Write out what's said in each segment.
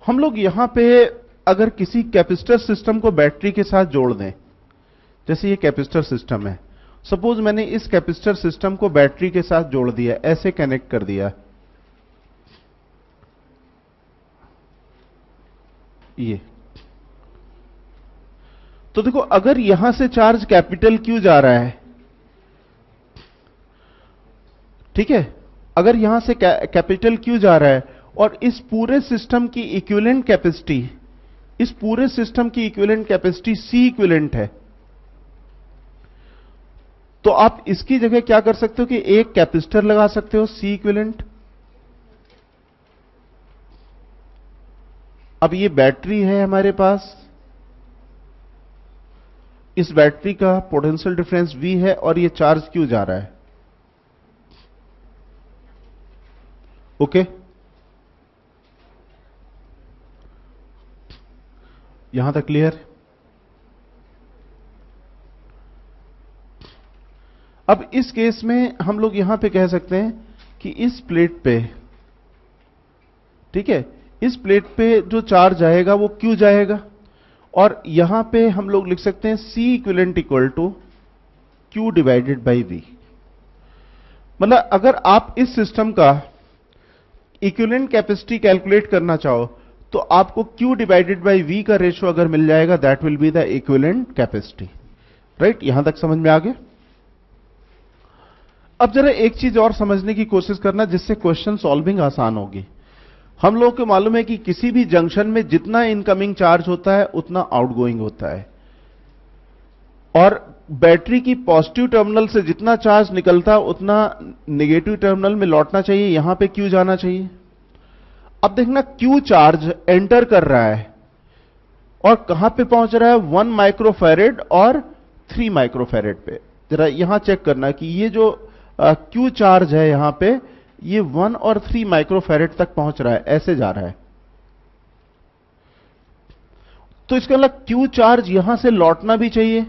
हम लोग यहां पे अगर किसी कैपेसिटर सिस्टम को बैटरी के साथ जोड़ दें, जैसे ये कैपेसिटर सिस्टम है, सपोज मैंने इस कैपेसिटर सिस्टम को बैटरी के साथ जोड़ दिया, ऐसे कनेक्ट कर दिया, ये तो देखो अगर यहां से चार्ज कैपिटल क्यू जा रहा है, ठीक है, अगर यहां से कैपिटल क्यू जा रहा है और इस पूरे सिस्टम की इक्विवेलेंट कैपेसिटी, इस पूरे सिस्टम की इक्विवेलेंट कैपेसिटी सी इक्विवेलेंट है, तो आप इसकी जगह क्या कर सकते हो कि एक कैपेसिटर लगा सकते हो सी इक्विवेलेंट। अब ये बैटरी है हमारे पास, इस बैटरी का पोटेंशियल डिफरेंस V है और ये चार्ज क्यों जा रहा है, ओके। यहां तक क्लियर? अब इस केस में हम लोग यहां पे कह सकते हैं कि इस प्लेट पे, ठीक है, इस प्लेट पे जो चार्ज आएगा वो क्यों जाएगा, और यहां पे हम लोग लिख सकते हैं C equivalent equal to Q divided by V। मतलब अगर आप इस सिस्टम का इक्विवेलेंट कैपेसिटी कैलकुलेट करना चाहो तो आपको Q डिवाइडेड बाई V का रेशियो अगर मिल जाएगा, that will be the equivalent capacity, right. यहां तक समझ में आ गया? अब जरा एक चीज और समझने की कोशिश करना जिससे क्वेश्चन सॉल्विंग आसान होगी। हम लोगों को मालूम है कि किसी भी जंक्शन में जितना इनकमिंग चार्ज होता है उतना आउटगोइंग होता है, और बैटरी की पॉजिटिव टर्मिनल से जितना चार्ज निकलता है उतना नेगेटिव टर्मिनल में लौटना चाहिए, यहां पे क्यू जाना चाहिए। अब देखना क्यू चार्ज एंटर कर रहा है और कहां पे पहुंच रहा है, 1 माइक्रोफैरेड और 3 माइक्रोफैरेड पे। जरा यहां चेक करना कि ये जो क्यू चार्ज है यहां पे, ये 1 और 3 माइक्रोफैरेड तक पहुंच रहा है, ऐसे जा रहा है। तो इसका मतलब क्यू चार्ज यहां से लौटना भी चाहिए,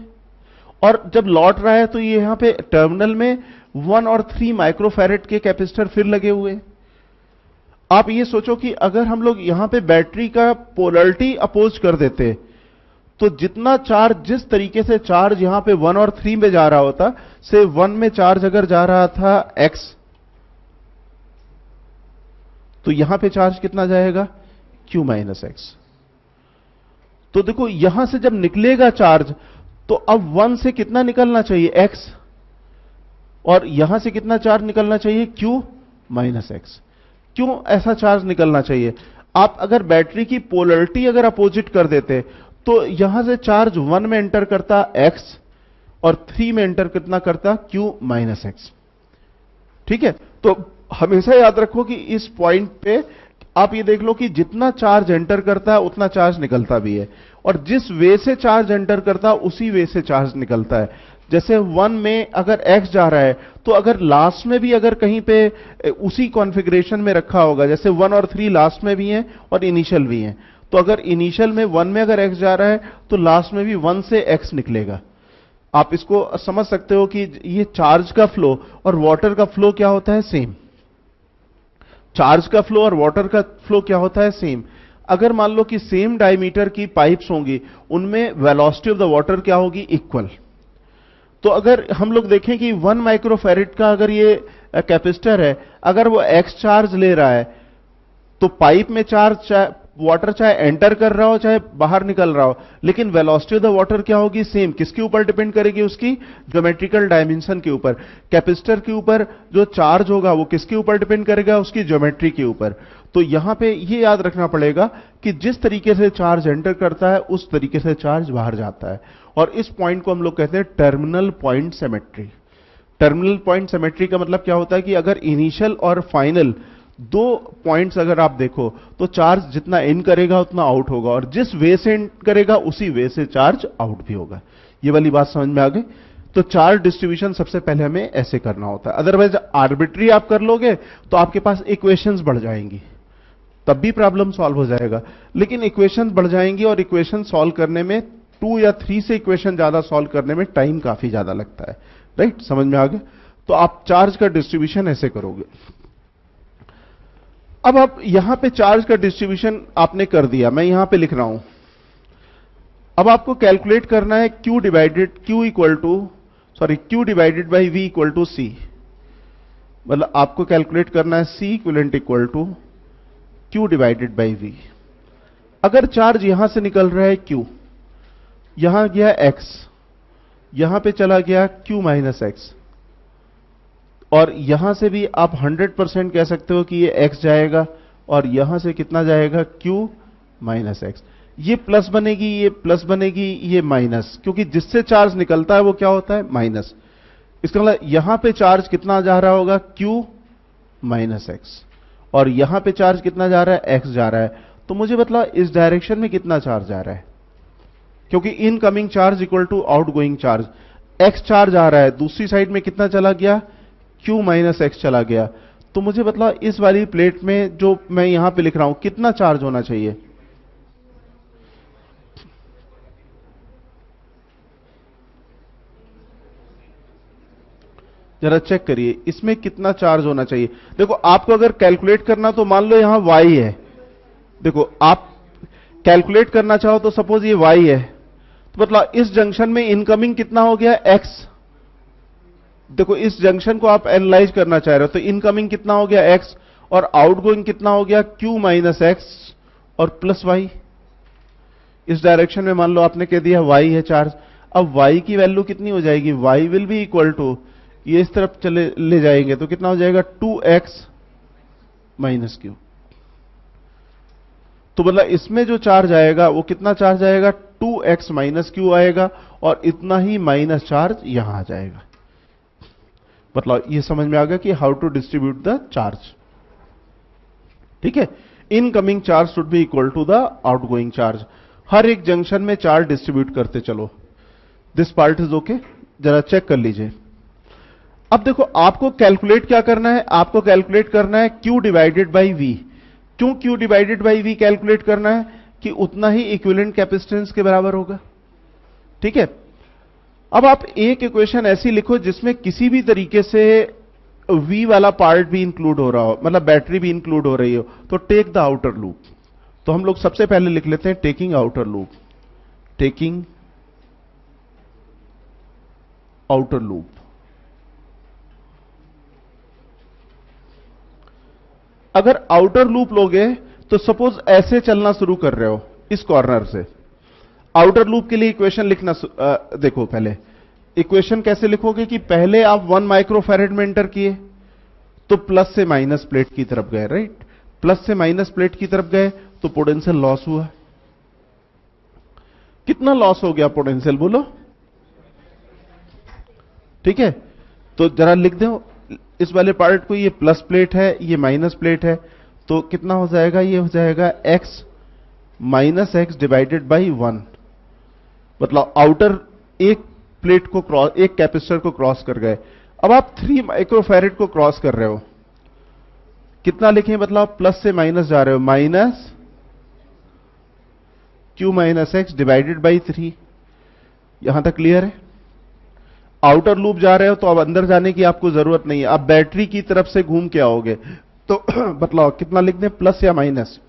और जब लौट रहा है तो ये यहां पे टर्मिनल में 1 और 3 माइक्रोफैरेड के कैपेसिटर फिर लगे हुए। आप ये सोचो कि अगर हम लोग यहां पे बैटरी का पोलैरिटी अपोज कर देते तो जितना चार्ज, जिस तरीके से चार्ज यहां पे 1 और 3 में जा रहा होता, से 1 में चार्ज अगर जा रहा था x, तो यहां पे चार्ज कितना जाएगा, q माइनस एक्स। तो देखो यहां से जब निकलेगा चार्ज तो अब 1 से कितना निकलना चाहिए, x, और यहां से कितना चार्ज निकलना चाहिए, q माइनस एक्स। क्यों ऐसा चार्ज निकलना चाहिए? आप अगर बैटरी की पोलैरिटी अगर अपोजिट कर देते तो यहां से चार्ज 1 में एंटर करता x और 3 में एंटर कितना करता, q माइनस एक्स, ठीक है। तो हमेशा याद रखो कि इस पॉइंट पे आप ये देख लो कि जितना चार्ज एंटर करता है उतना चार्ज निकलता भी है, और जिस वे से चार्ज एंटर करता है उसी वे से चार्ज निकलता है। जैसे 1 में अगर x जा रहा है तो अगर लास्ट में भी अगर कहीं पे उसी कॉन्फ़िगरेशन में रखा होगा, जैसे 1 और 3 लास्ट में भी हैं और इनिशियल भी हैं, तो अगर इनिशियल में 1 में अगर x जा रहा है तो लास्ट में भी 1 से x निकलेगा। आप इसको समझ सकते हो कि ये चार्ज का फ्लो और वाटर का फ्लो क्या होता है, सेम। चार्ज का फ्लो और वाटर का फ्लो क्या होता है, सेम। अगर मान लो कि सेम डायमीटर की पाइप्स होंगी, उनमें वेलोसिटी ऑफ द वाटर क्या होगी, इक्वल। तो अगर हम लोग देखें कि 1 माइक्रोफैरेड का अगर ये कैपेसिटर है, अगर वो x चार्ज ले रहा है तो पाइप में चार्ज वाटर चाहे एंटर कर रहा हो चाहे बाहर निकल रहा हो, लेकिन वेलोसिटी ऑफ द वाटर क्या होगी, सेम। किसके ऊपर डिपेंड करेगी, उसकी ज्योमेट्रिकल डायमेंशन के ऊपर। कैपेसिटर के ऊपर जो चार्ज होगा वो किसके ऊपर डिपेंड करेगा, उसकी ज्योमेट्री के ऊपर। तो यहां पे ये याद रखना पड़ेगा कि जिस तरीके से चार्ज एंटर करता है उस तरीके से चार्ज बाहर जाता है, और इस पॉइंट को हम लोग कहते हैं terminal point symmetry. Terminal point symmetry का मतलब क्या होता है कि अगर इनिशियल और फाइनल दो पॉइंट्स अगर आप देखो तो चार्ज जितना इन करेगा उतना आउट होगा, और जिस वे से इन करेगा उसी वे से चार्ज आउट भी होगा। ये वाली बात समझ में आ गई? तो चार्ज डिस्ट्रीब्यूशन सबसे पहले हमें ऐसे करना होता है, अदरवाइज आर्बिट्री आप कर लोगे तो आपके पास इक्वेशंस बढ़ जाएंगी, तब भी प्रॉब्लम सॉल्व हो जाएगा। लेकिन इक्वेशंस बढ़ जाएंगी और इक्वेशन सॉल्व करने में 2 या 3 से इक्वेशन ज्यादा सॉल्व करने में टाइम काफी ज्यादा लगता है, राइट। समझ में आ गया? तो आप चार्ज का डिस्ट्रीब्यूशन ऐसे करोगे। अब आप यहां पे चार्ज का डिस्ट्रीब्यूशन आपने कर दिया, मैं यहां पे लिख रहा हूं। अब आपको कैलकुलेट करना है Q divided by V equal to C। मतलब आपको कैलकुलेट करना है C equivalent equal to Q divided by V। अगर चार्ज यहां से निकल रहा है Q, यहां गया X, यहां पे चला गया Q माइनस X, और यहां से भी आप 100% कह सकते हो कि ये X जाएगा, और यहां से कितना जाएगा Q माइनस X। ये प्लस बनेगी, ये प्लस बनेगी, ये माइनस, क्योंकि जिससे चार्ज निकलता है वो क्या होता है, माइनस। इसका मतलब यहां पे चार्ज कितना जा रहा होगा, Q माइनस X, और यहां पे चार्ज कितना जा रहा है, X जा रहा है। तो मुझे मतलब इस डायरेक्शन में कितना चार्ज जा रहा है, क्योंकि incoming charge equal to outgoing charge. X charge आ रहा है, दूसरी साइड में कितना चला गया, Q माइनस X चला गया। तो मुझे मतलब इस वाली प्लेट में जो मैं यहां पे लिख रहा हूं, कितना चार्ज होना चाहिए, जरा चेक करिए इसमें कितना चार्ज होना चाहिए। देखो आपको अगर कैलकुलेट करना, तो मान लो यहां y है, देखो आप कैलकुलेट करना चाहो तो सपोज ये y है, तो मतलब इस जंक्शन में इनकमिंग कितना हो गया, x। देखो इस जंक्शन को आप एनालाइज करना चाह रहे हो, तो इनकमिंग कितना हो गया, x, और आउटगोइंग कितना हो गया, q माइनस एक्स और प्लस y। इस डायरेक्शन में मान लो आपने कह दिया y है चार्ज। अब y की वैल्यू कितनी हो जाएगी, y will be equal to, ये इस तरफ चले ले जाएंगे तो कितना हो जाएगा, 2x माइनस क्यू। तो मतलब इसमें जो चार्ज आएगा वो कितना चार्ज आएगा, 2x माइनस क्यू आएगा, और इतना ही माइनस चार्ज यहां आ जाएगा। मतलब ये समझ में आ गया कि how to distribute the charge. ठीक है, incoming charge should be equal to the outgoing charge. हर एक जंक्शन में चार्ज डिस्ट्रीब्यूट करते चलो। दिस पार्ट इज ओके, जरा चेक कर लीजिए। अब देखो आपको कैलकुलेट क्या करना है, आपको कैलकुलेट करना है Q डिवाइडेड बाई V। क्यों Q divided by V calculate करना है, कि उतना ही इक्विवेलेंट कैपेसिटेंस के बराबर होगा। ठीक है, अब आप एक इक्वेशन ऐसी लिखो जिसमें किसी भी तरीके से V वाला पार्ट भी इंक्लूड हो रहा हो, मतलब बैटरी भी इंक्लूड हो रही हो। तो टेक द आउटर लूप। तो हम लोग सबसे पहले लिख लेते हैं taking outer loop, taking outer loop. अगर आउटर लूप लोगे तो सपोज ऐसे चलना शुरू कर रहे हो इस कॉर्नर से। आउटर लूप के लिए इक्वेशन लिखना देखो, पहले इक्वेशन कैसे लिखोगे कि पहले आप 1 माइक्रोफैरेड में एंटर किए, तो प्लस से माइनस प्लेट की तरफ गए, राइट। प्लस से माइनस प्लेट की तरफ गए तो पोटेंशियल लॉस हुआ। कितना लॉस हो गया पोटेंशियल, बोलो। ठीक है, तो जरा लिख दो इस वाले पार्ट को, ये प्लस प्लेट है, ये माइनस प्लेट है, तो कितना हो जाएगा, ये हो जाएगा x minus x divided by 1। मतलब आउटर एक प्लेट को क्रॉस, एक कैपेसिटर को क्रॉस कर गए। अब आप 3 माइक्रोफैरेड को क्रॉस कर रहे हो, कितना लिखें, मतलब आप प्लस से माइनस जा रहे हो, minus Q minus x divided by 3। यहां तक क्लियर है। आउटर लूप जा रहे हो तो अब अंदर जाने की आपको जरूरत नहीं है, अब बैटरी की तरफ से घूम के आओगे, तो मतलब कितना लिख दें, प्लस या माइनस,